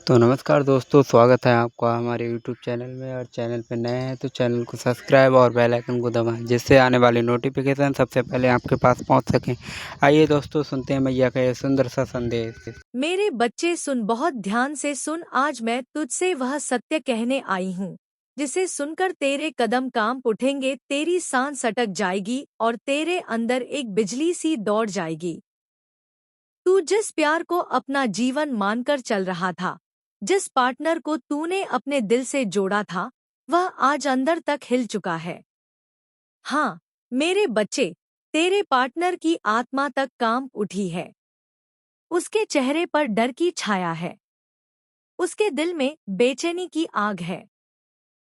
तो नमस्कार दोस्तों, स्वागत है आपका हमारे यूट्यूब चैनल में। और चैनल पे नए हैं तो चैनल को सब्सक्राइब और बेल आइकन को दबाएं, जिससे आने वाली नोटिफिकेशन सबसे पहले आपके पास पहुंच सकें। आइए दोस्तों, सुनते हैं मैया का ये सुंदर सा संदेश। मेरे बच्चे सुन, बहुत ध्यान से सुन। आज मैं तुझसे वह सत्य कहने आई हूँ जिसे सुनकर तेरे कदम कांप उठेंगे, तेरी सांस सटक जाएगी और तेरे अंदर एक बिजली सी दौड़ जाएगी। तू जिस प्यार को अपना जीवन मानकर चल रहा था, जिस पार्टनर को तूने अपने दिल से जोड़ा था, वह आज अंदर तक हिल चुका है। हाँ मेरे बच्चे, तेरे पार्टनर की आत्मा तक कांप उठी है। उसके चेहरे पर डर की छाया है, उसके दिल में बेचैनी की आग है,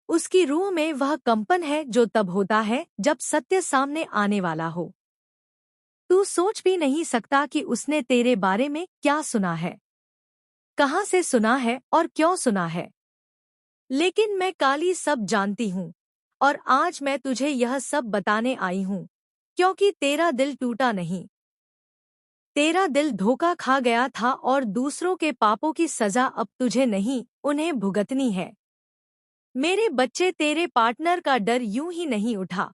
उसकी रूह में वह कंपन है जो तब होता है जब सत्य सामने आने वाला हो। तू सोच भी नहीं सकता कि उसने तेरे बारे में क्या सुना है, कहाँ से सुना है और क्यों सुना है। लेकिन मैं काली सब जानती हूँ, और आज मैं तुझे यह सब बताने आई हूँ, क्योंकि तेरा दिल टूटा नहीं। तेरा दिल धोखा खा गया था और दूसरों के पापों की सजा अब तुझे नहीं, उन्हें भुगतनी है। मेरे बच्चे, तेरे पार्टनर का डर यूं ही नहीं उठा।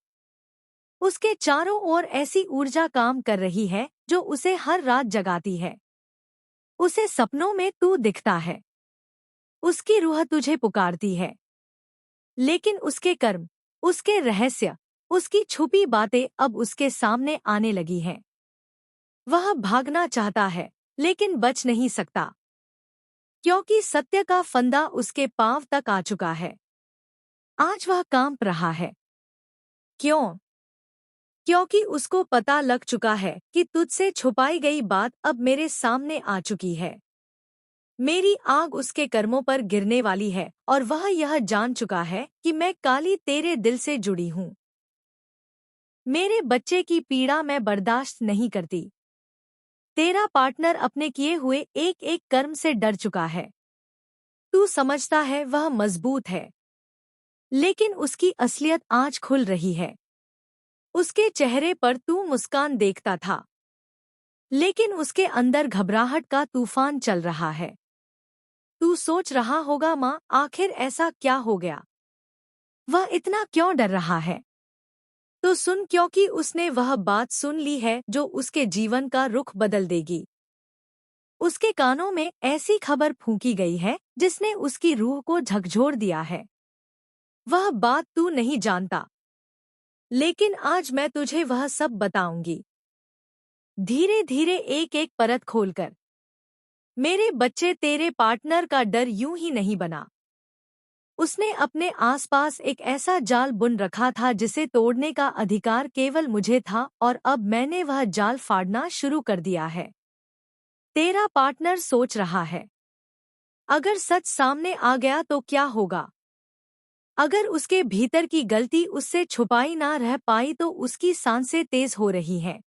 उसके चारों ओर ऐसी ऊर्जा काम कर रही है जो उसे हर रात जगाती है। उसे सपनों में तू दिखता है, उसकी रूह तुझे पुकारती है। लेकिन उसके कर्म, उसके रहस्य, उसकी छुपी बातें अब उसके सामने आने लगी हैं। वह भागना चाहता है लेकिन बच नहीं सकता, क्योंकि सत्य का फंदा उसके पांव तक आ चुका है। आज वह कांप रहा है। क्यों? क्योंकि उसको पता लग चुका है कि तुझसे छुपाई गई बात अब मेरे सामने आ चुकी है। मेरी आग उसके कर्मों पर गिरने वाली है और वह यह जान चुका है कि मैं काली तेरे दिल से जुड़ी हूँ। मेरे बच्चे की पीड़ा मैं बर्दाश्त नहीं करती। तेरा पार्टनर अपने किए हुए एक एक कर्म से डर चुका है। तू समझता है वह मजबूत है, लेकिन उसकी असलियत आज खुल रही है। उसके चेहरे पर तू मुस्कान देखता था, लेकिन उसके अंदर घबराहट का तूफान चल रहा है। तू सोच रहा होगा, माँ आखिर ऐसा क्या हो गया, वह इतना क्यों डर रहा है। तो सुन, क्योंकि उसने वह बात सुन ली है जो उसके जीवन का रुख बदल देगी। उसके कानों में ऐसी खबर फूंकी गई है जिसने उसकी रूह को झकझोर दिया है। वह बात तू नहीं जानता, लेकिन आज मैं तुझे वह सब बताऊंगी, धीरे धीरे एक एक परत खोलकर। मेरे बच्चे, तेरे पार्टनर का डर यूं ही नहीं बना। उसने अपने आसपास एक ऐसा जाल बुन रखा था जिसे तोड़ने का अधिकार केवल मुझे था, और अब मैंने वह जाल फाड़ना शुरू कर दिया है। तेरा पार्टनर सोच रहा है, अगर सच सामने आ गया तो क्या होगा। अगर उसके भीतर की गलती उससे छुपाई ना रह पाई तो उसकी सांसें तेज हो रही हैं।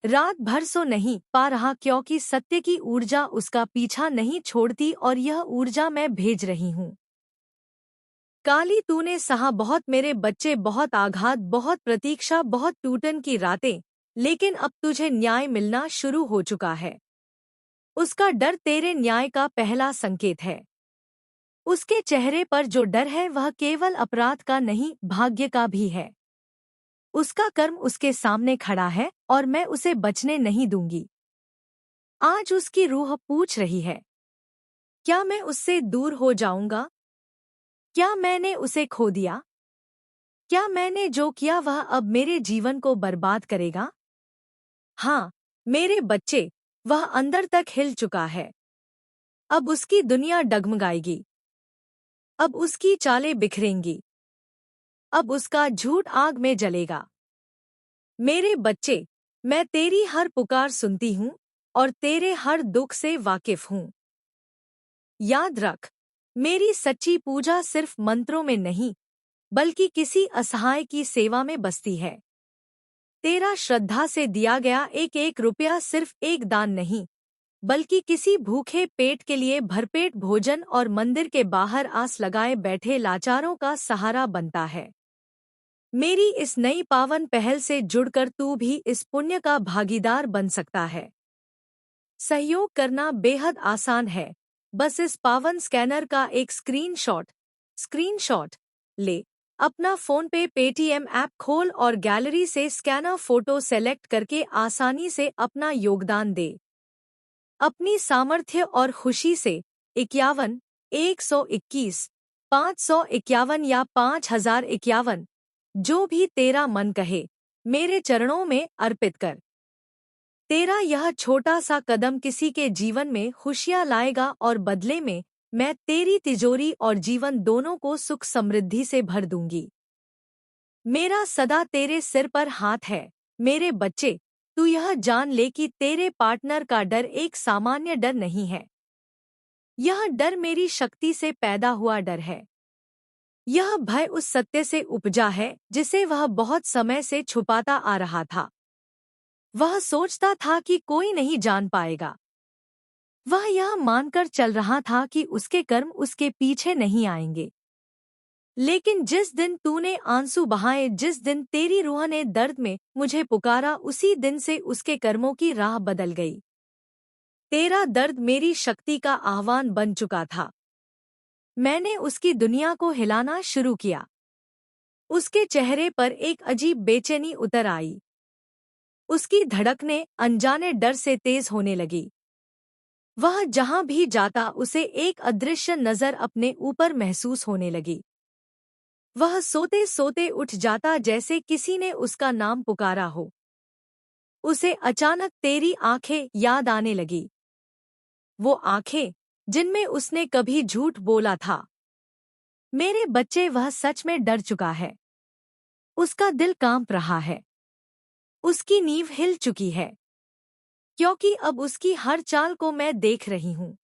रात भर सो नहीं पा रहा, क्योंकि सत्य की ऊर्जा उसका पीछा नहीं छोड़ती, और यह ऊर्जा मैं भेज रही हूँ। काली, तूने सहा बहुत मेरे बच्चे, बहुत आघात, बहुत प्रतीक्षा, बहुत टूटन की रातें, लेकिन अब तुझे न्याय मिलना शुरू हो चुका है। उसका डर तेरे न्याय का पहला संकेत है। उसके चेहरे पर जो डर है वह केवल अपराध का नहीं, भाग्य का भी है। उसका कर्म उसके सामने खड़ा है और मैं उसे बचने नहीं दूंगी। आज उसकी रूह पूछ रही है, क्या मैं उससे दूर हो जाऊंगा? क्या मैंने उसे खो दिया? क्या मैंने जो किया वह अब मेरे जीवन को बर्बाद करेगा? हाँ मेरे बच्चे, वह अंदर तक हिल चुका है। अब उसकी दुनिया डगमगाएगी। अब उसकी चालें बिखरेंगी। अब उसका झूठ आग में जलेगा। मेरे बच्चे, मैं तेरी हर पुकार सुनती हूँ और तेरे हर दुख से वाकिफ हूँ। याद रख, मेरी सच्ची पूजा सिर्फ मंत्रों में नहीं, बल्कि किसी असहाय की सेवा में बसती है। तेरा श्रद्धा से दिया गया एक एक रुपया सिर्फ एक दान नहीं, बल्कि किसी भूखे पेट के लिए भरपेट भोजन और मंदिर के बाहर आस लगाए बैठे लाचारों का सहारा बनता है। मेरी इस नई पावन पहल से जुड़कर तू भी इस पुण्य का भागीदार बन सकता है। सहयोग करना बेहद आसान है, बस इस पावन स्कैनर का एक स्क्रीनशॉट ले। अपना फोन पे पेटीएम ऐप खोल और गैलरी से स्कैनर फोटो सेलेक्ट करके आसानी से अपना योगदान दे। अपनी सामर्थ्य और खुशी से 51, 121, 551 या 5051, जो भी तेरा मन कहे, मेरे चरणों में अर्पित कर। तेरा यह छोटा सा कदम किसी के जीवन में खुशियां लाएगा और बदले में मैं तेरी तिजोरी और जीवन दोनों को सुख समृद्धि से भर दूंगी। मेरा सदा तेरे सिर पर हाथ है। मेरे बच्चे, तू यह जान ले कि तेरे पार्टनर का डर एक सामान्य डर नहीं है। यह डर मेरी शक्ति से पैदा हुआ डर है। यह भय उस सत्य से उपजा है जिसे वह बहुत समय से छुपाता आ रहा था। वह सोचता था कि कोई नहीं जान पाएगा। वह यह मानकर चल रहा था कि उसके कर्म उसके पीछे नहीं आएंगे। लेकिन जिस दिन तूने आंसू बहाए, जिस दिन तेरी रूह ने दर्द में मुझे पुकारा, उसी दिन से उसके कर्मों की राह बदल गई। तेरा दर्द मेरी शक्ति का आह्वान बन चुका था। मैंने उसकी दुनिया को हिलाना शुरू किया। उसके चेहरे पर एक अजीब बेचैनी उतर आई। उसकी धड़कनें अनजाने डर से तेज होने लगी। वह जहां भी जाता उसे एक अदृश्य नजर अपने ऊपर महसूस होने लगी। वह सोते सोते उठ जाता जैसे किसी ने उसका नाम पुकारा हो। उसे अचानक तेरी आंखें याद आने लगी। वो आंखें जिनमें उसने कभी झूठ बोला था। मेरे बच्चे, वह सच में डर चुका है। उसका दिल कांप रहा है। उसकी नींव हिल चुकी है, क्योंकि अब उसकी हर चाल को मैं देख रही हूँ।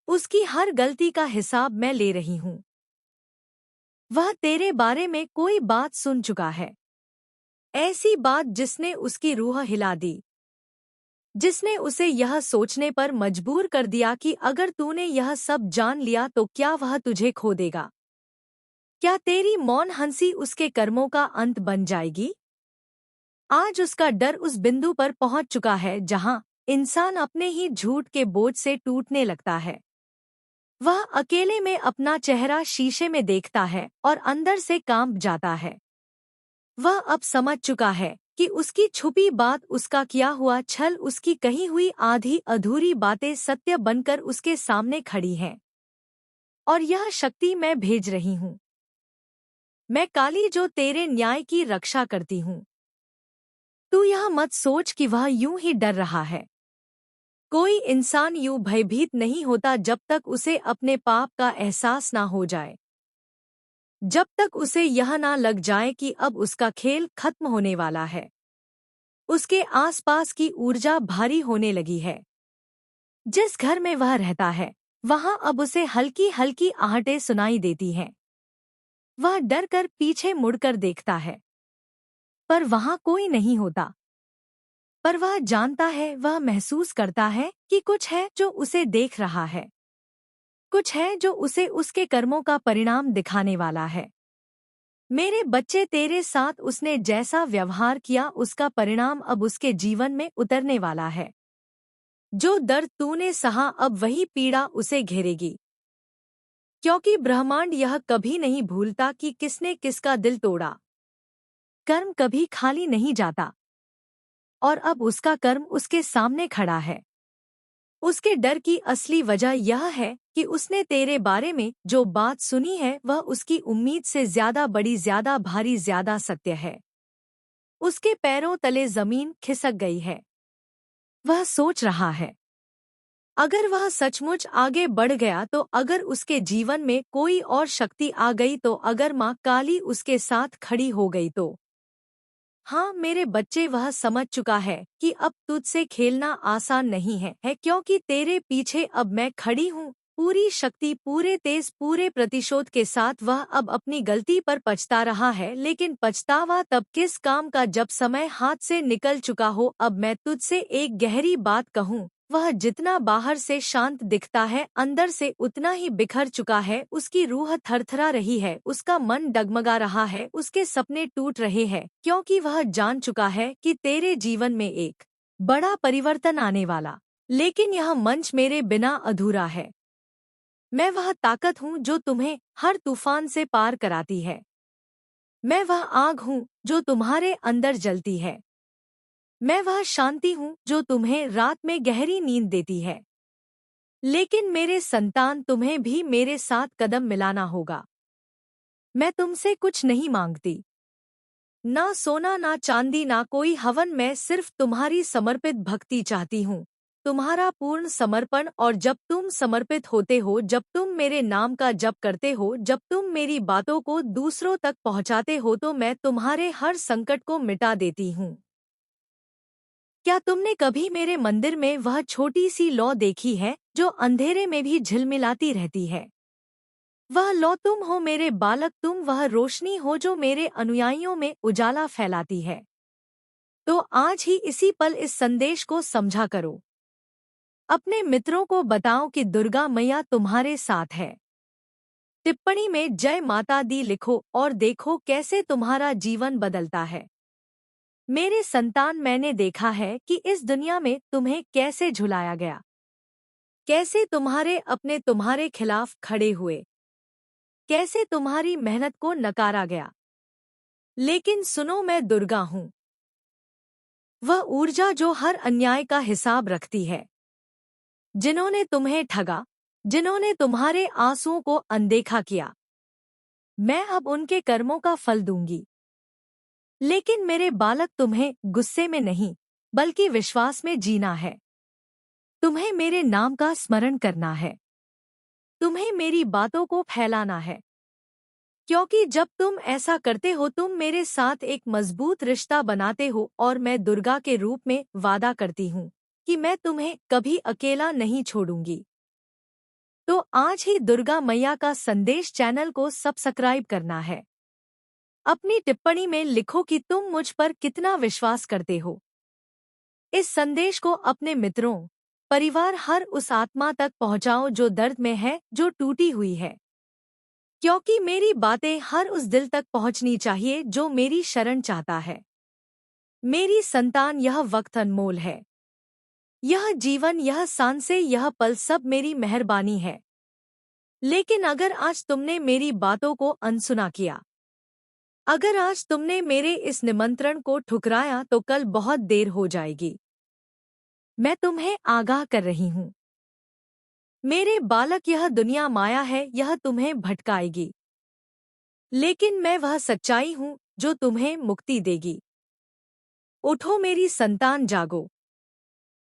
उसकी हर गलती का हिसाब मैं ले रही हूँ। वह तेरे बारे में कोई बात सुन चुका है, ऐसी बात जिसने उसकी रूह हिला दी, जिसने उसे यह सोचने पर मजबूर कर दिया कि अगर तूने यह सब जान लिया तो क्या वह तुझे खो देगा? क्या तेरी मौन हंसी उसके कर्मों का अंत बन जाएगी? आज उसका डर उस बिंदु पर पहुंच चुका है जहां इंसान अपने ही झूठ के बोझ से टूटने लगता है। वह अकेले में अपना चेहरा शीशे में देखता है और अंदर से कांप जाता है। वह अब समझ चुका है कि उसकी छुपी बात, उसका किया हुआ छल, उसकी कही हुई आधी अधूरी बातें सत्य बनकर उसके सामने खड़ी हैं। और यह शक्ति मैं भेज रही हूँ। मैं काली जो तेरे न्याय की रक्षा करती हूँ। तू यह मत सोच कि वह यूं ही डर रहा है। कोई इंसान यूं भयभीत नहीं होता जब तक उसे अपने पाप का एहसास ना हो जाए, जब तक उसे यह ना लग जाए कि अब उसका खेल खत्म होने वाला है। उसके आसपास की ऊर्जा भारी होने लगी है। जिस घर में वह रहता है वहां अब उसे हल्की हल्की आहटें सुनाई देती हैं। वह डर कर पीछे मुड़कर देखता है, पर वहां कोई नहीं होता। पर वह जानता है, वह महसूस करता है कि कुछ है जो उसे देख रहा है। कुछ है जो उसे उसके कर्मों का परिणाम दिखाने वाला है। मेरे बच्चे, तेरे साथ उसने जैसा व्यवहार किया उसका परिणाम अब उसके जीवन में उतरने वाला है। जो दर्द तूने सहा अब वही पीड़ा उसे घेरेगी। क्योंकि ब्रह्मांड यह कभी नहीं भूलता कि किसने किसका दिल तोड़ा। कर्म कभी खाली नहीं जाता, और अब उसका कर्म उसके सामने खड़ा है। उसके डर की असली वजह यह है कि उसने तेरे बारे में जो बात सुनी है वह उसकी उम्मीद से ज्यादा बड़ी, ज्यादा भारी, ज्यादा सत्य है। उसके पैरों तले जमीन खिसक गई है। वह सोच रहा है, अगर वह सचमुच आगे बढ़ गया तो, अगर उसके जीवन में कोई और शक्ति आ गई तो, अगर माँ काली उसके साथ खड़ी हो गई तो। हाँ मेरे बच्चे, वह समझ चुका है कि अब तुझसे खेलना आसान नहीं है, क्योंकि तेरे पीछे अब मैं खड़ी हूँ, पूरी शक्ति, पूरे तेज, पूरे प्रतिशोध के साथ। वह अब अपनी गलती पर पछता रहा है, लेकिन पछतावा तब किस काम का जब समय हाथ से निकल चुका हो। अब मैं तुझसे एक गहरी बात कहूँ, वह जितना बाहर से शांत दिखता है अंदर से उतना ही बिखर चुका है। उसकी रूह थरथरा रही है, उसका मन डगमगा रहा है, उसके सपने टूट रहे हैं, क्योंकि वह जान चुका है कि तेरे जीवन में एक बड़ा परिवर्तन आने वाला। लेकिन यह मंच मेरे बिना अधूरा है। मैं वह ताकत हूँ जो तुम्हें हर तूफान से पार कराती है। मैं वह आग हूँ जो तुम्हारे अंदर जलती है। मैं वह शांति हूँ जो तुम्हें रात में गहरी नींद देती है। लेकिन मेरे संतान, तुम्हें भी मेरे साथ कदम मिलाना होगा। मैं तुमसे कुछ नहीं मांगती, ना सोना ना चांदी ना कोई हवन। मैं सिर्फ तुम्हारी समर्पित भक्ति चाहती हूँ, तुम्हारा पूर्ण समर्पण। और जब तुम समर्पित होते हो, जब तुम मेरे नाम का जप करते हो, जब तुम मेरी बातों को दूसरों तक पहुँचाते हो, तो मैं तुम्हारे हर संकट को मिटा देती हूँ। क्या तुमने कभी मेरे मंदिर में वह छोटी सी लौ देखी है जो अंधेरे में भी झिलमिलाती रहती है? वह लौ तुम हो मेरे बालक, तुम वह रोशनी हो जो मेरे अनुयायियों में उजाला फैलाती है। तो आज ही इसी पल इस संदेश को समझा करो। अपने मित्रों को बताओ कि दुर्गा मैया तुम्हारे साथ है। टिप्पणी में जय माता दी लिखो और देखो कैसे तुम्हारा जीवन बदलता है। मेरे संतान, मैंने देखा है कि इस दुनिया में तुम्हें कैसे झुलाया गया, कैसे तुम्हारे अपने तुम्हारे खिलाफ खड़े हुए, कैसे तुम्हारी मेहनत को नकारा गया। लेकिन सुनो, मैं दुर्गा हूँ, वह ऊर्जा जो हर अन्याय का हिसाब रखती है। जिन्होंने तुम्हें ठगा, जिन्होंने तुम्हारे आंसुओं को अनदेखा किया, मैं अब उनके कर्मों का फल दूंगी। लेकिन मेरे बालक, तुम्हें गुस्से में नहीं बल्कि विश्वास में जीना है। तुम्हें मेरे नाम का स्मरण करना है, तुम्हें मेरी बातों को फैलाना है। क्योंकि जब तुम ऐसा करते हो, तुम मेरे साथ एक मजबूत रिश्ता बनाते हो। और मैं दुर्गा के रूप में वादा करती हूँ कि मैं तुम्हें कभी अकेला नहीं छोड़ूंगी। तो आज ही दुर्गा मैया का संदेश चैनल को सब्सक्राइब करना है। अपनी टिप्पणी में लिखो कि तुम मुझ पर कितना विश्वास करते हो। इस संदेश को अपने मित्रों, परिवार, हर उस आत्मा तक पहुंचाओ जो दर्द में है, जो टूटी हुई है। क्योंकि मेरी बातें हर उस दिल तक पहुंचनी चाहिए जो मेरी शरण चाहता है। मेरी संतान, यह वक्त अनमोल है। यह जीवन, यह सांसें, यह पल सब मेरी मेहरबानी है। लेकिन अगर आज तुमने मेरी बातों को अनसुना किया, अगर आज तुमने मेरे इस निमंत्रण को ठुकराया, तो कल बहुत देर हो जाएगी। मैं तुम्हें आगाह कर रही हूँ मेरे बालक, यह दुनिया माया है, यह तुम्हें भटकाएगी। लेकिन मैं वह सच्चाई हूँ जो तुम्हें मुक्ति देगी। उठो मेरी संतान, जागो,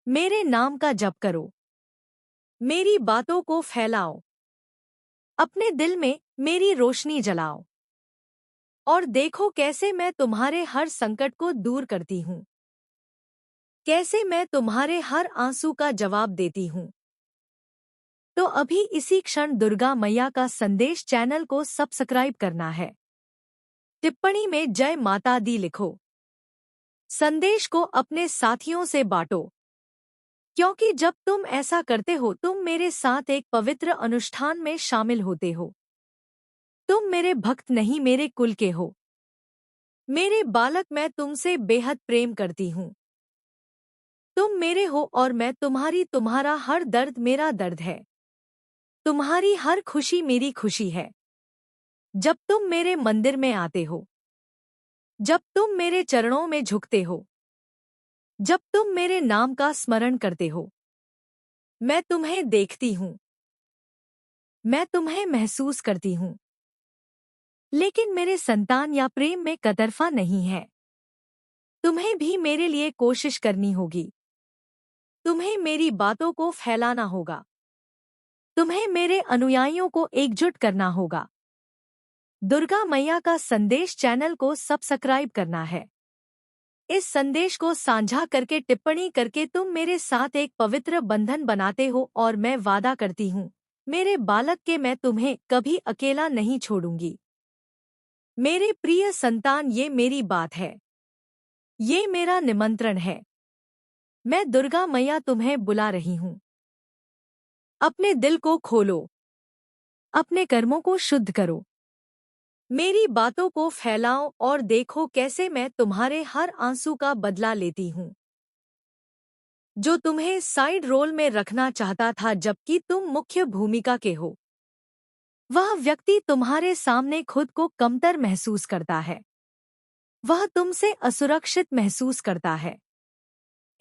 मेरे नाम का जप करो, मेरी बातों को फैलाओ, अपने दिल में मेरी रोशनी जलाओ। और देखो कैसे मैं तुम्हारे हर संकट को दूर करती हूँ, कैसे मैं तुम्हारे हर आंसू का जवाब देती हूँ। तो अभी इसी क्षण दुर्गा मैया का संदेश चैनल को सब्सक्राइब करना है। टिप्पणी में जय माता दी लिखो। संदेश को अपने साथियों से बांटो, क्योंकि जब तुम ऐसा करते हो, तुम मेरे साथ एक पवित्र अनुष्ठान में शामिल होते हो। तुम मेरे भक्त नहीं, मेरे कुल के हो। मेरे बालक, मैं तुमसे बेहद प्रेम करती हूँ। तुम मेरे हो और मैं तुम्हारी। तुम्हारा हर दर्द मेरा दर्द है, तुम्हारी हर खुशी मेरी खुशी है। जब तुम मेरे मंदिर में आते हो, जब तुम मेरे चरणों में झुकते हो, जब तुम मेरे नाम का स्मरण करते हो, मैं तुम्हें देखती हूँ, मैं तुम्हें महसूस करती हूँ। लेकिन मेरे संतान, या प्रेम में कतरफा नहीं है। तुम्हें भी मेरे लिए कोशिश करनी होगी। तुम्हें मेरी बातों को फैलाना होगा। तुम्हें मेरे अनुयायियों को एकजुट करना होगा। दुर्गा मैया का संदेश चैनल को सब्सक्राइब करना है। इस संदेश को साझा करके, टिप्पणी करके तुम मेरे साथ एक पवित्र बंधन बनाते हो। और मैं वादा करती हूँ मेरे बालक के, मैं तुम्हें कभी अकेला नहीं छोड़ूंगी। मेरे प्रिय संतान, ये मेरी बात है, ये मेरा निमंत्रण है। मैं दुर्गा मैया तुम्हें बुला रही हूँ। अपने दिल को खोलो, अपने कर्मों को शुद्ध करो, मेरी बातों को फैलाओ और देखो कैसे मैं तुम्हारे हर आंसू का बदला लेती हूँ। जो तुम्हें साइड रोल में रखना चाहता था जबकि तुम मुख्य भूमिका के हो। वह व्यक्ति तुम्हारे सामने खुद को कमतर महसूस करता है। वह तुमसे असुरक्षित महसूस करता है।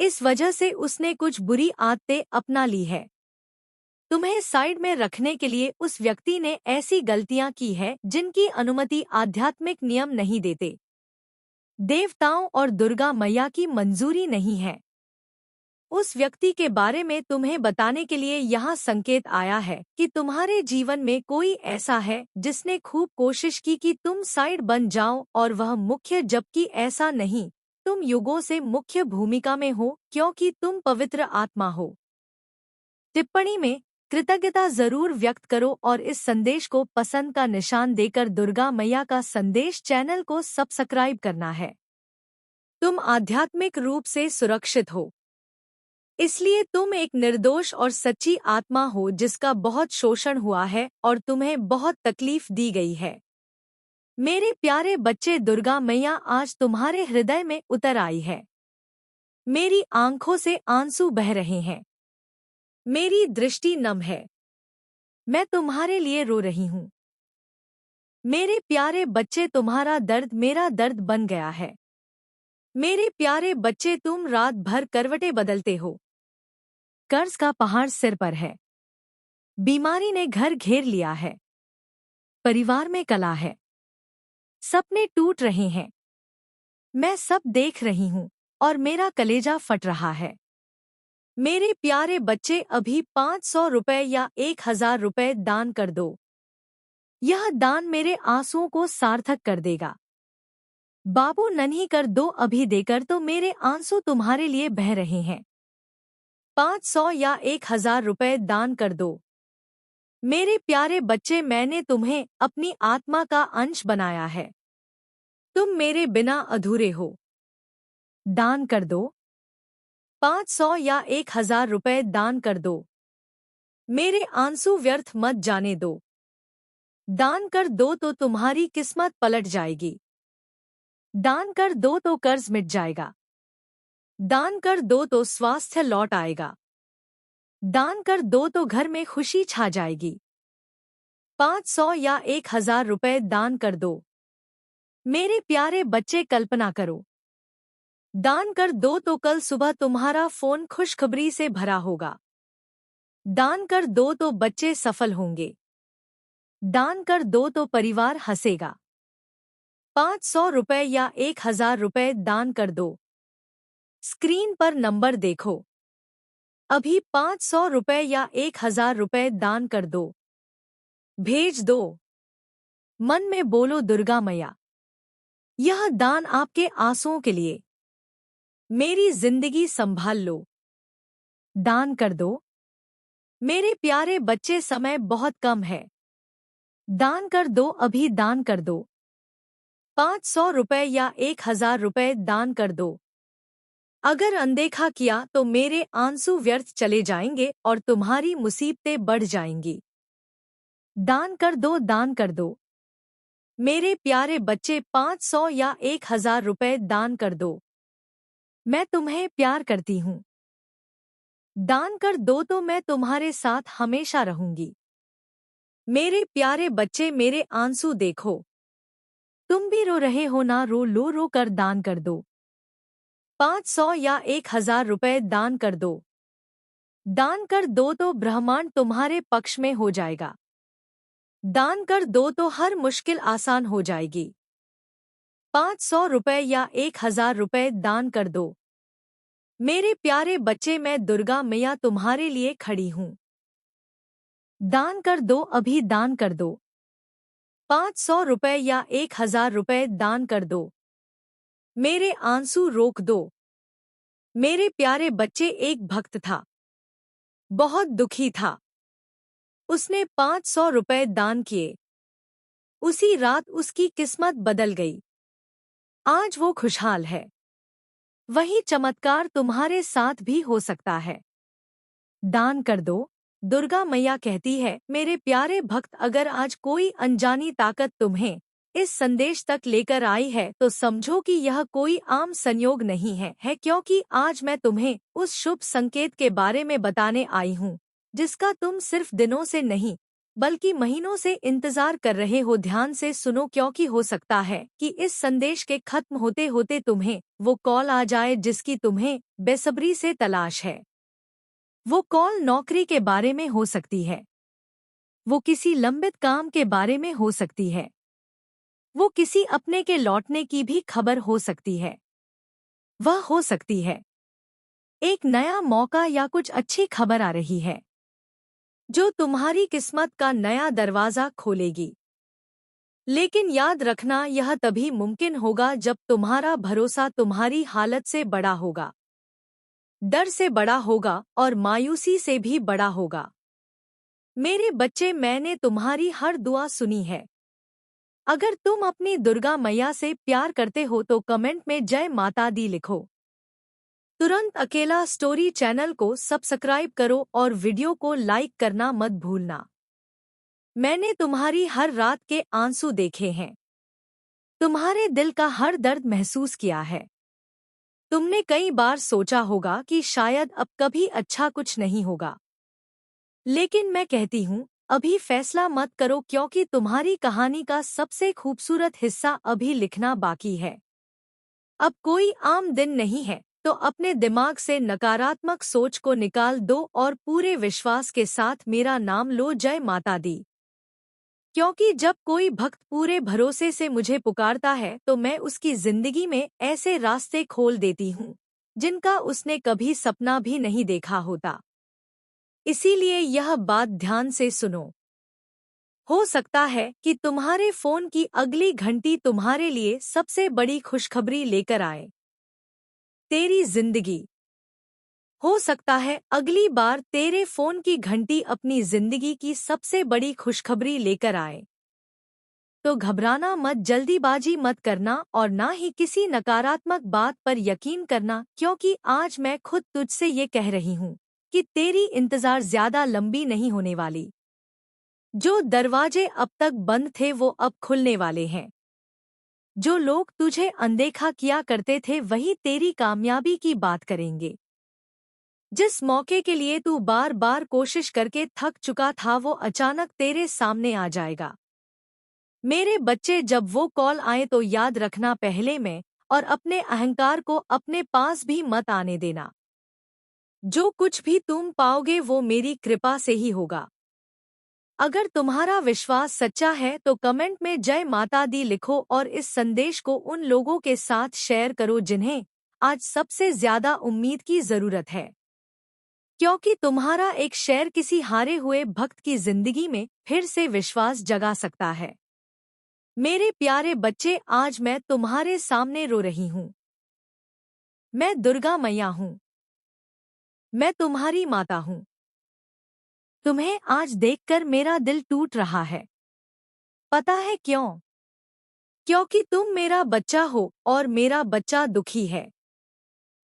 इस वजह से उसने कुछ बुरी आदतें अपना ली है। तुम्हें साइड में रखने के लिए उस व्यक्ति ने ऐसी गलतियां की है जिनकी अनुमति आध्यात्मिक नियम नहीं देते। देवताओं और दुर्गा मैया की मंजूरी नहीं है। उस व्यक्ति के बारे में तुम्हें बताने के लिए यहाँ संकेत आया है कि तुम्हारे जीवन में कोई ऐसा है जिसने खूब कोशिश की कि तुम साइड बन जाओ और वह मुख्य, जबकि ऐसा नहीं। तुम युगों से मुख्य भूमिका में हो क्योंकि तुम पवित्र आत्मा हो। टिप्पणी में कृतज्ञता जरूर व्यक्त करो और इस संदेश को पसंद का निशान देकर दुर्गा मैया का संदेश चैनल को सब्सक्राइब करना है। तुम आध्यात्मिक रूप से सुरक्षित हो, इसलिए तुम एक निर्दोष और सच्ची आत्मा हो जिसका बहुत शोषण हुआ है और तुम्हें बहुत तकलीफ दी गई है। मेरे प्यारे बच्चे, दुर्गा मैया आज तुम्हारे हृदय में उतर आई है। मेरी आंखों से आंसू बह रहे हैं। मेरी दृष्टि नम है। मैं तुम्हारे लिए रो रही हूँ। मेरे प्यारे बच्चे, तुम्हारा दर्द मेरा दर्द बन गया है। मेरे प्यारे बच्चे, तुम रात भर करवटें बदलते हो। कर्ज का पहाड़ सिर पर है। बीमारी ने घर घेर लिया है। परिवार में कलह है। सपने टूट रहे हैं। मैं सब देख रही हूँ और मेरा कलेजा फट रहा है। मेरे प्यारे बच्चे, अभी 500 रुपए या 1000 रुपए दान कर दो। यह दान मेरे आंसुओं को सार्थक कर देगा। बाबू, नन्ही कर दो अभी, देकर तो मेरे आंसू तुम्हारे लिए बह रहे हैं। 500 या 1000 रुपए दान कर दो। मेरे प्यारे बच्चे, मैंने तुम्हें अपनी आत्मा का अंश बनाया है। तुम मेरे बिना अधूरे हो। दान कर दो। 500 या 1000 रुपए दान कर दो। मेरे आंसू व्यर्थ मत जाने दो। दान कर दो तो तुम्हारी किस्मत पलट जाएगी। दान कर दो तो कर्ज मिट जाएगा। दान कर दो तो स्वास्थ्य लौट आएगा। दान कर दो तो घर में खुशी छा जाएगी। 500 या 1000 रुपए दान कर दो। मेरे प्यारे बच्चे, कल्पना करो। दान कर दो तो कल सुबह तुम्हारा फोन खुशखबरी से भरा होगा। दान कर दो तो बच्चे सफल होंगे। दान कर दो तो परिवार हंसेगा। 500 रुपए या 1000 रुपए दान कर दो। स्क्रीन पर नंबर देखो। अभी 500 रुपए या 1000 रुपए दान कर दो। भेज दो। मन में बोलो, दुर्गा मैया, यह दान आपके आंसुओं के लिए। मेरी जिंदगी संभाल लो। दान कर दो। मेरे प्यारे बच्चे, समय बहुत कम है। दान कर दो, अभी दान कर दो। 500 रुपए या 1000 रुपए दान कर दो। अगर अनदेखा किया तो मेरे आंसू व्यर्थ चले जाएंगे और तुम्हारी मुसीबतें बढ़ जाएंगी। दान कर दो, दान कर दो। मेरे प्यारे बच्चे, 500 या 1000 रुपए दान कर दो। मैं तुम्हें प्यार करती हूँ। दान कर दो तो मैं तुम्हारे साथ हमेशा रहूंगी। मेरे प्यारे बच्चे, मेरे आंसू देखो। तुम भी रो रहे हो ना, रो लो, रो कर दान कर दो। 500 या 1000 रुपए दान कर दो। दान कर दो तो ब्रह्मांड तुम्हारे पक्ष में हो जाएगा। दान कर दो तो हर मुश्किल आसान हो जाएगी। 500 रुपए या 1000 रुपए दान कर दो। मेरे प्यारे बच्चे, मैं दुर्गा मैया तुम्हारे लिए खड़ी हूँ। दान कर दो, अभी दान कर दो। 500 रुपए या 1000 रुपए दान कर दो। मेरे आंसू रोक दो। मेरे प्यारे बच्चे, एक भक्त था, बहुत दुखी था। उसने 500 रुपए दान किए। उसी रात उसकी किस्मत बदल गई। आज वो खुशहाल है। वही चमत्कार तुम्हारे साथ भी हो सकता है। दान कर दो। दुर्गा मैया कहती है, मेरे प्यारे भक्त, अगर आज कोई अनजानी ताकत तुम्हें इस संदेश तक लेकर आई है तो समझो कि यह कोई आम संयोग नहीं है क्योंकि आज मैं तुम्हें उस शुभ संकेत के बारे में बताने आई हूँ जिसका तुम सिर्फ दिनों से नहीं बल्कि महीनों से इंतजार कर रहे हो। ध्यान से सुनो क्योंकि हो सकता है कि इस संदेश के खत्म होते होते तुम्हें वो कॉल आ जाए जिसकी तुम्हें बेसब्री से तलाश है। वो कॉल नौकरी के बारे में हो सकती है, वो किसी लंबित काम के बारे में हो सकती है, वो किसी अपने के लौटने की भी खबर हो सकती है। वह हो सकती है एक नया मौका या कुछ अच्छी खबर आ रही है जो तुम्हारी किस्मत का नया दरवाजा खोलेगी। लेकिन याद रखना यह तभी मुमकिन होगा जब तुम्हारा भरोसा तुम्हारी हालत से बड़ा होगा, डर से बड़ा होगा और मायूसी से भी बड़ा होगा। मेरे बच्चे, मैंने तुम्हारी हर दुआ सुनी है। अगर तुम अपनी दुर्गा मैया से प्यार करते हो तो कमेंट में जय माता दी लिखो। तुरंत अकेला स्टोरी चैनल को सब्सक्राइब करो और वीडियो को लाइक करना मत भूलना। मैंने तुम्हारी हर रात के आंसू देखे हैं, तुम्हारे दिल का हर दर्द महसूस किया है। तुमने कई बार सोचा होगा कि शायद अब कभी अच्छा कुछ नहीं होगा, लेकिन मैं कहती हूँ अभी फैसला मत करो क्योंकि तुम्हारी कहानी का सबसे खूबसूरत हिस्सा अभी लिखना बाकी है। अब कोई आम दिन नहीं है, तो अपने दिमाग से नकारात्मक सोच को निकाल दो और पूरे विश्वास के साथ मेरा नाम लो, जय माता दी। क्योंकि जब कोई भक्त पूरे भरोसे से मुझे पुकारता है तो मैं उसकी जिंदगी में ऐसे रास्ते खोल देती हूँ जिनका उसने कभी सपना भी नहीं देखा होता। इसीलिए यह बात ध्यान से सुनो। हो सकता है कि तुम्हारे फोन की अगली घंटी तुम्हारे लिए सबसे बड़ी खुशखबरी लेकर आए। तेरी जिंदगी, हो सकता है अगली बार तेरे फोन की घंटी अपनी जिंदगी की सबसे बड़ी खुशखबरी लेकर आए। तो घबराना मत, जल्दीबाजी मत करना और ना ही किसी नकारात्मक बात पर यकीन करना, क्योंकि आज मैं खुद तुझसे ये कह रही हूँ कि तेरी इंतजार ज्यादा लंबी नहीं होने वाली। जो दरवाजे अब तक बंद थे वो अब खुलने वाले हैं। जो लोग तुझे अनदेखा किया करते थे वही तेरी कामयाबी की बात करेंगे। जिस मौके के लिए तू बार बार कोशिश करके थक चुका था वो अचानक तेरे सामने आ जाएगा। मेरे बच्चे, जब वो कॉल आए तो याद रखना पहले मैं और अपने अहंकार को अपने पास भी मत आने देना। जो कुछ भी तुम पाओगे वो मेरी कृपा से ही होगा। अगर तुम्हारा विश्वास सच्चा है तो कमेंट में जय माता दी लिखो और इस संदेश को उन लोगों के साथ शेयर करो जिन्हें आज सबसे ज्यादा उम्मीद की जरूरत है, क्योंकि तुम्हारा एक शेयर किसी हारे हुए भक्त की जिंदगी में फिर से विश्वास जगा सकता है। मेरे प्यारे बच्चे, आज मैं तुम्हारे सामने रो रही हूँ। मैं दुर्गा मैया हूँ, मैं तुम्हारी माता हूँ। तुम्हें आज देखकर मेरा दिल टूट रहा है। पता है क्यों? क्योंकि तुम मेरा बच्चा हो और मेरा बच्चा दुखी है।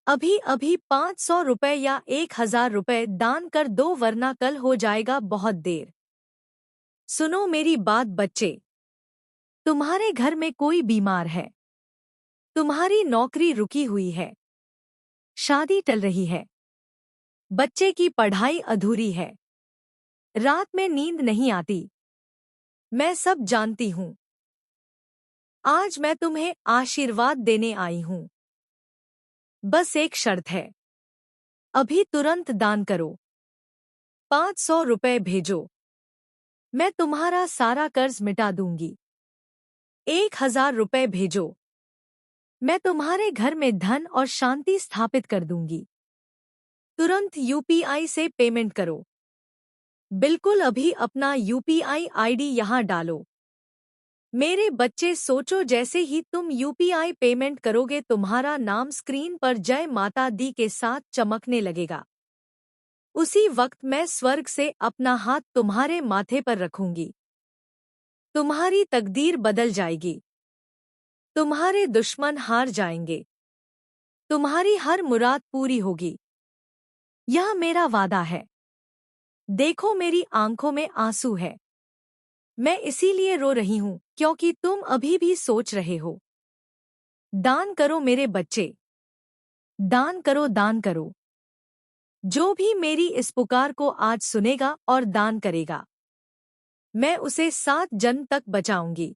अभी अभी 500 रुपए या 1000 रुपए दान कर दो वरना कल हो जाएगा बहुत देर। सुनो मेरी बात बच्चे, तुम्हारे घर में कोई बीमार है, तुम्हारी नौकरी रुकी हुई है, शादी टल रही है, बच्चे की पढ़ाई अधूरी है, रात में नींद नहीं आती। मैं सब जानती हूँ। आज मैं तुम्हें आशीर्वाद देने आई हूँ। बस एक शर्त है, अभी तुरंत दान करो। 500 रुपए भेजो, मैं तुम्हारा सारा कर्ज मिटा दूंगी। 1000 रुपए भेजो, मैं तुम्हारे घर में धन और शांति स्थापित कर दूंगी। तुरंत यूपीआई से पेमेंट करो। बिल्कुल अभी अपना यूपीआई आईडी यहाँ डालो। मेरे बच्चे, सोचो जैसे ही तुम यूपीआई पेमेंट करोगे तुम्हारा नाम स्क्रीन पर जय माता दी के साथ चमकने लगेगा। उसी वक्त मैं स्वर्ग से अपना हाथ तुम्हारे माथे पर रखूंगी। तुम्हारी तकदीर बदल जाएगी। तुम्हारे दुश्मन हार जाएंगे। तुम्हारी हर मुराद पूरी होगी। यह मेरा वादा है। देखो मेरी आंखों में आंसू है। मैं इसीलिए रो रही हूँ क्योंकि तुम अभी भी सोच रहे हो। दान करो मेरे बच्चे, दान करो, दान करो। जो भी मेरी इस पुकार को आज सुनेगा और दान करेगा, मैं उसे 7 जन्म तक बचाऊंगी।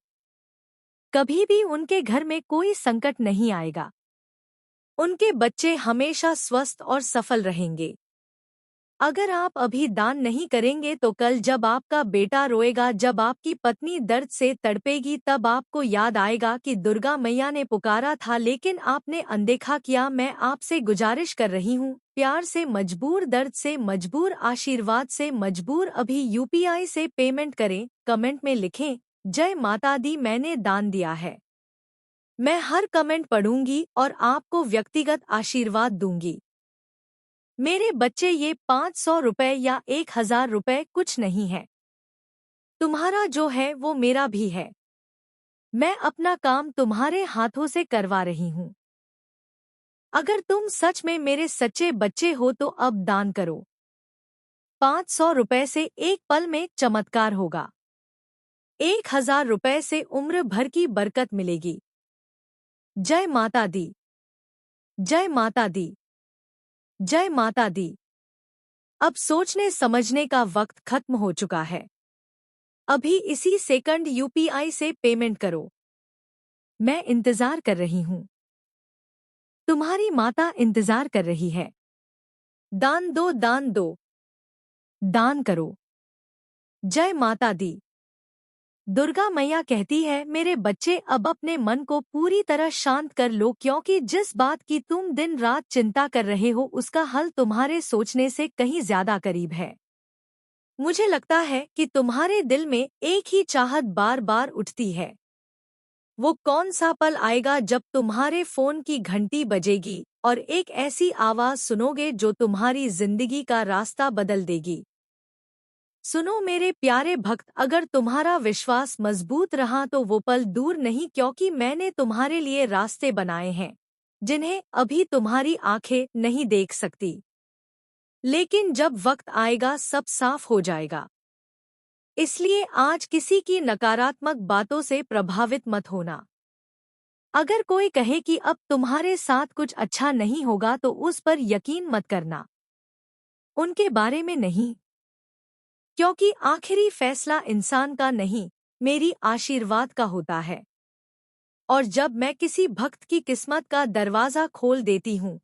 कभी भी उनके घर में कोई संकट नहीं आएगा। उनके बच्चे हमेशा स्वस्थ और सफल रहेंगे। अगर आप अभी दान नहीं करेंगे तो कल जब आपका बेटा रोएगा, जब आपकी पत्नी दर्द से तड़पेगी, तब आपको याद आएगा कि दुर्गा मैया ने पुकारा था लेकिन आपने अनदेखा किया। मैं आपसे गुजारिश कर रही हूँ, प्यार से मजबूर, दर्द से मजबूर, आशीर्वाद से मजबूर, अभी यूपीआई से पेमेंट करें। कमेंट में लिखें, जय माता दी, मैंने दान दिया है। मैं हर कमेंट पढ़ूंगी और आपको व्यक्तिगत आशीर्वाद दूंगी। मेरे बच्चे, ये 500 रुपए या 1000 रुपए कुछ नहीं है। तुम्हारा जो है वो मेरा भी है। मैं अपना काम तुम्हारे हाथों से करवा रही हूँ। अगर तुम सच में मेरे सच्चे बच्चे हो तो अब दान करो। 500 रुपए से एक पल में चमत्कार होगा। 1000 रुपए से उम्र भर की बरकत मिलेगी। जय माता दी, जय माता दी, जय माता दी। अब सोचने समझने का वक्त खत्म हो चुका है। अभी इसी सेकंड यूपीआई से पेमेंट करो। मैं इंतजार कर रही हूँ। तुम्हारी माता इंतजार कर रही है। दान दो, दान दो, दान करो। जय माता दी। दुर्गा मैया कहती है, मेरे बच्चे अब अपने मन को पूरी तरह शांत कर लो, क्योंकि जिस बात की तुम दिन रात चिंता कर रहे हो उसका हल तुम्हारे सोचने से कहीं ज्यादा करीब है। मुझे लगता है कि तुम्हारे दिल में एक ही चाहत बार बार उठती है। वो कौन सा पल आएगा जब तुम्हारे फोन की घंटी बजेगी और एक ऐसी आवाज सुनोगे जो तुम्हारी जिंदगी का रास्ता बदल देगी। सुनो मेरे प्यारे भक्त, अगर तुम्हारा विश्वास मजबूत रहा तो वो पल दूर नहीं, क्योंकि मैंने तुम्हारे लिए रास्ते बनाए हैं जिन्हें अभी तुम्हारी आंखें नहीं देख सकती। लेकिन जब वक्त आएगा सब साफ हो जाएगा। इसलिए आज किसी की नकारात्मक बातों से प्रभावित मत होना। अगर कोई कहे कि अब तुम्हारे साथ कुछ अच्छा नहीं होगा तो उस पर यकीन मत करना। उनके बारे में नहीं, क्योंकि आखिरी फैसला इंसान का नहीं, मेरी आशीर्वाद का होता है। और जब मैं किसी भक्त की किस्मत का दरवाजा खोल देती हूँ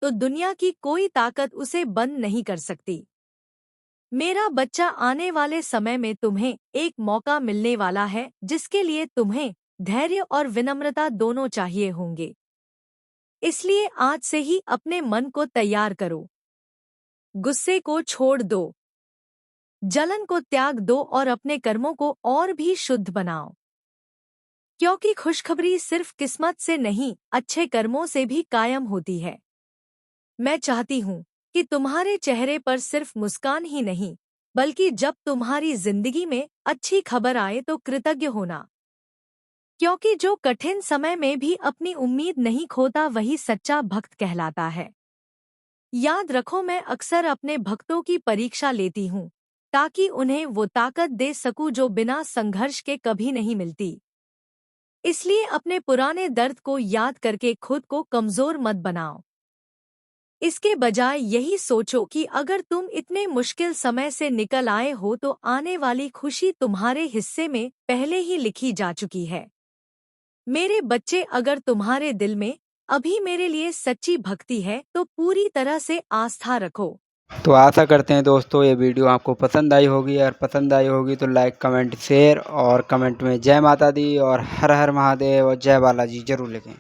तो दुनिया की कोई ताकत उसे बंद नहीं कर सकती। मेरा बच्चा, आने वाले समय में तुम्हें एक मौका मिलने वाला है जिसके लिए तुम्हें धैर्य और विनम्रता दोनों चाहिए होंगे। इसलिए आज से ही अपने मन को तैयार करो। गुस्से को छोड़ दो, जलन को त्याग दो और अपने कर्मों को और भी शुद्ध बनाओ। क्योंकि खुशखबरी सिर्फ किस्मत से नहीं, अच्छे कर्मों से भी कायम होती है। मैं चाहती हूँ कि तुम्हारे चेहरे पर सिर्फ मुस्कान ही नहीं, बल्कि जब तुम्हारी जिंदगी में अच्छी खबर आए तो कृतज्ञ होना। क्योंकि जो कठिन समय में भी अपनी उम्मीद नहीं खोता वही सच्चा भक्त कहलाता है। याद रखो, मैं अक्सर अपने भक्तों की परीक्षा लेती हूँ ताकि उन्हें वो ताकत दे सकूं जो बिना संघर्ष के कभी नहीं मिलती। इसलिए अपने पुराने दर्द को याद करके खुद को कमजोर मत बनाओ। इसके बजाय यही सोचो कि अगर तुम इतने मुश्किल समय से निकल आए हो तो आने वाली खुशी तुम्हारे हिस्से में पहले ही लिखी जा चुकी है। मेरे बच्चे, अगर तुम्हारे दिल में अभी मेरे लिए सच्ची भक्ति है तो पूरी तरह से आस्था रखो। तो आशा करते हैं दोस्तों ये वीडियो आपको पसंद आई होगी, और पसंद आई होगी तो लाइक, कमेंट, शेयर और कमेंट में जय माता दी और हर हर महादेव और जय बालाजी जरूर लिखें।